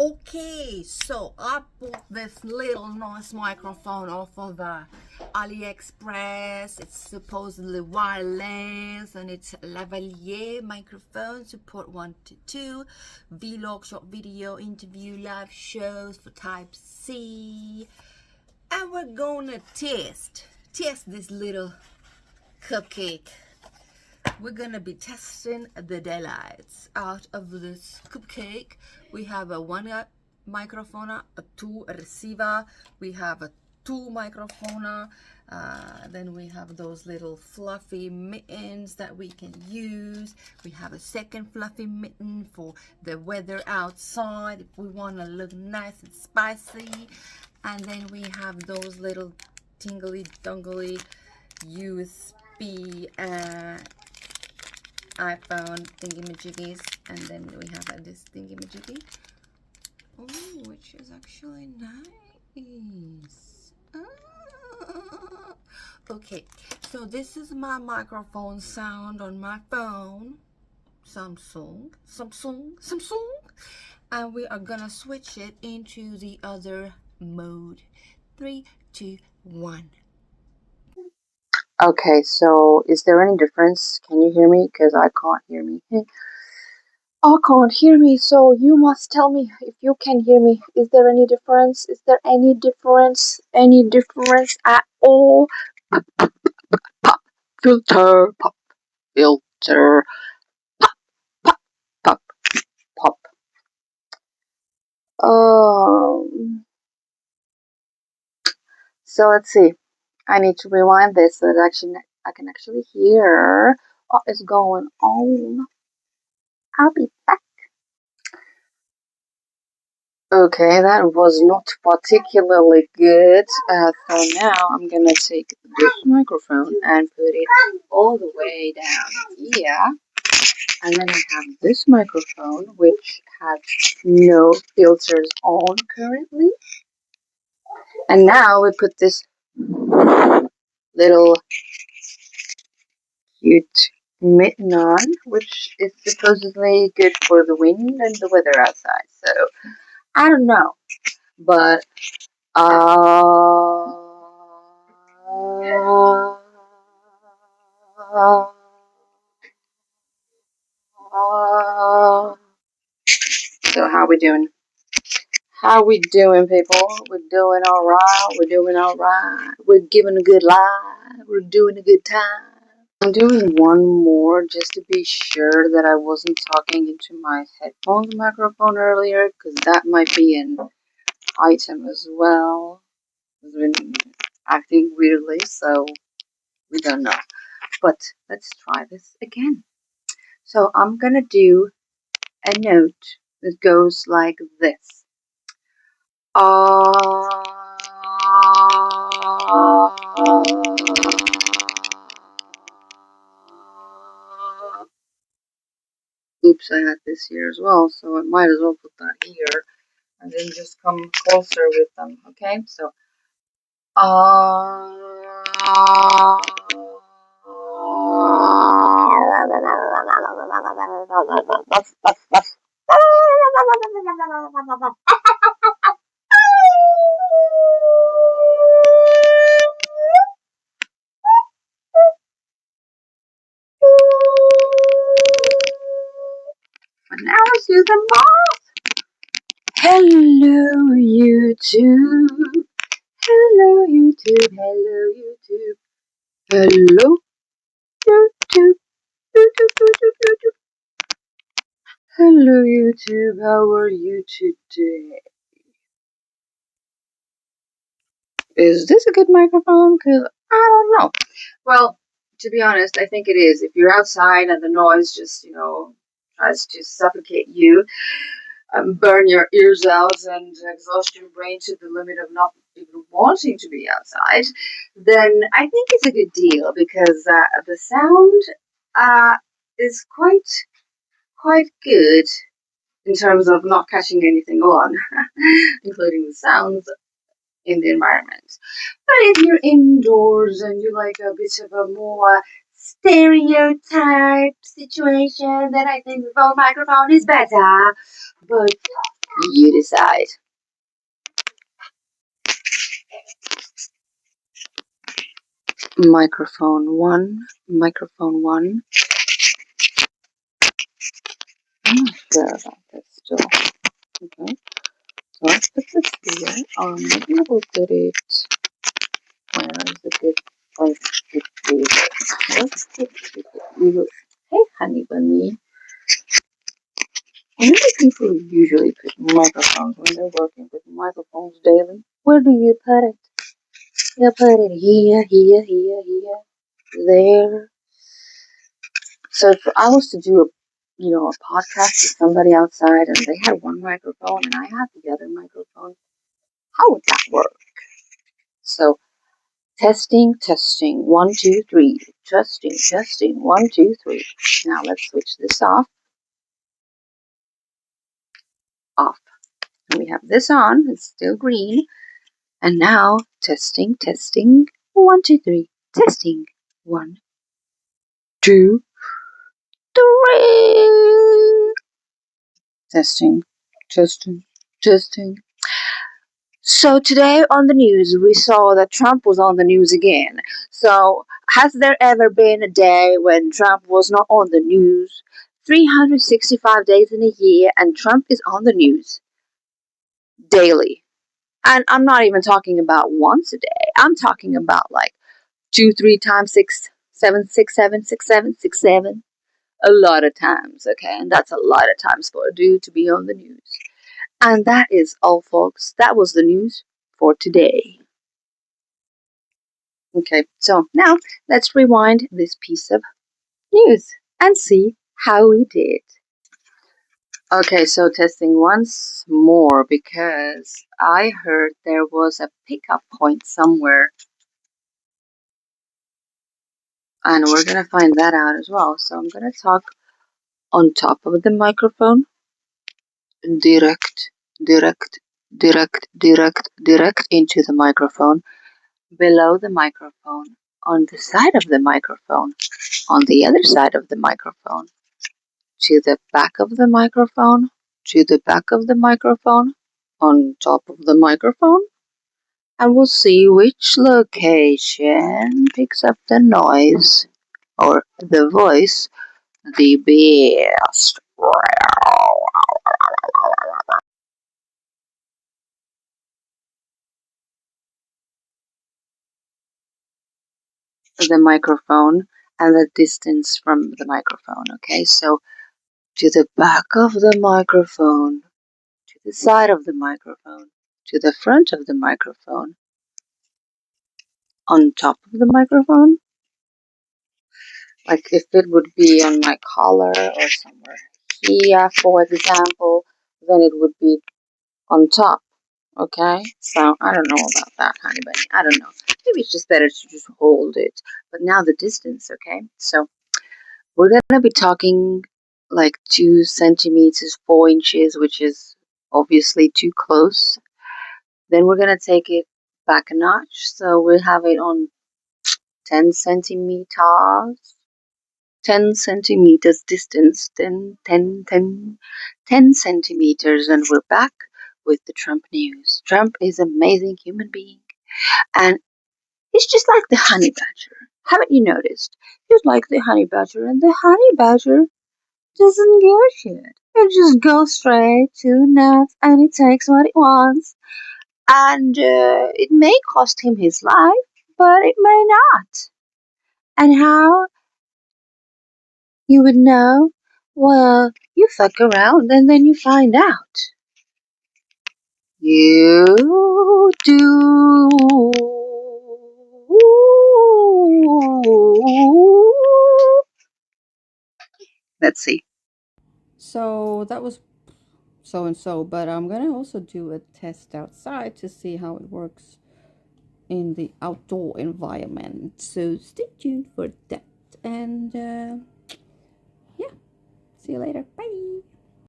Okay, so I bought this little nice microphone off of AliExpress. It's supposedly wireless and it's lavalier microphone, support 1 to 2, vlog, short video, interview, live shows for type C. And we're gonna test this little cupcake. We're gonna be testing the daylights out of this cupcake. We have a one microphone, a two receiver, we have a two microphone, then we have those little fluffy mittens that we can use. We have a second fluffy mitten for the weather outside if we want to look nice and spicy. And then we have those little tingly dongly USB iPhone thingy-majiggies, and then we have this thingy-majiggy, which is actually nice. Okay, so this is my microphone sound on my phone, Samsung, and we are gonna switch it into the other mode. 3, 2, 1. Okay, so is there any difference? Can you hear me? Because I can't hear me. I can't hear me, so you must tell me if you can hear me. Is there any difference? Is there any difference? Any difference at all? Pop, pop, pop, filter, pop, filter, pop, pop, pop, pop. So let's see. I need to rewind this so that I can actually hear what is going on. I'll be back. Okay, that was not particularly good. So now I'm gonna take this microphone and put it all the way down here. And then I have this microphone, which has no filters on currently. And now we put this little cute mitten on, which is supposedly good for the wind and the weather outside. So I don't know, but so how we doing? How we doing, people? We're doing all right. We're doing all right. We're giving a good life. We're doing a good time. I'm doing one more just to be sure that I wasn't talking into my headphones microphone earlier, because that might be an item as well. It's been acting weirdly, so we don't know. But let's try this again. So I'm gonna do a note that goes like this. Oops, I had this here as well, so I might as well put that here and then just come closer with them. Okay, so and now let's do them both. Hello, YouTube. Hello, YouTube. Hello, YouTube. Hello, YouTube. YouTube. Hello, YouTube. How are you today? Is this a good microphone? Because I don't know. Well, to be honest, I think it is. If you're outside and the noise just, tries to suffocate you, burn your ears out and exhaust your brain to the limit of not even wanting to be outside, then I think it's a good deal, because the sound is quite good in terms of not catching anything on, including the sounds in the environment. But if you're indoors and you like a bit of a more stereotype situation, then I think the phone microphone is better. But You decide. Microphone one. Microphone one. I'm not sure about this still. Okay. So let's put this here. Or maybe we'll put it. Where is a good place to do this? Let's put it. Hey, honey bunny. Where do people usually put microphones when they're working with microphones daily? Where do you put it? You put it here, here, here, here, there. So if I was to do a podcast with somebody outside and they had one microphone and I had the other microphone, how would that work? So testing, testing, 1, 2, 3. Testing, testing, 1, 2, 3. Now let's switch this off. Off. And we have this on. It's still green. And now testing, testing, 1, 2, 3. Testing, 1, 2, 3. Testing, testing, testing. So today on the news, we saw that Trump was on the news again. So has there ever been a day when Trump was not on the news? 365 days in a year, and Trump is on the news daily. And I'm not even talking about once a day. I'm talking about like 2, 3 times, 6, 7, 6, 7, 6, 7, 6, 7. A lot of times, okay? And that's a lot of times for a dude to be on the news. And that is all, folks. That was the news for today. Okay, so now let's rewind this piece of news and see how we did. Okay, so testing once more because I heard there was a pickup point somewhere. And we're going to find that out as well. So I'm going to talk on top of the microphone. Direct, direct, direct, direct, direct into the microphone. Below the microphone. On the side of the microphone. On the other side of the microphone. To the back of the microphone. To the back of the microphone. On top of the microphone. And we'll see which location picks up the noise or the voice the best. The microphone and the distance from the microphone. Okay, so to the back of the microphone, to the side of the microphone, to the front of the microphone, on top of the microphone. Like if it would be on my collar or somewhere here, for example, then it would be on top. Okay, so I don't know about that, honey bunny. I don't know. Maybe it's just better to just hold it. But now the distance, okay? So we're gonna be talking like 2 centimeters, 4 inches, which is obviously too close. Then we're gonna take it back a notch. So we'll have it on 10 centimeters. 10 centimeters distance, 10 centimeters, and we're back with the Trump news. Trump is an amazing human being, and he's just like the honey badger. Haven't you noticed? He's like the honey badger, and the honey badger doesn't give a shit. It just goes straight to the nuts, and it takes what it wants. And it may cost him his life, but it may not. And how you would know? Well, you fuck around and then you find out. You do. Let's see. So that was so and so, but I'm gonna also do a test outside to see how it works in the outdoor environment. So stay tuned for that, and yeah, see you later. Bye.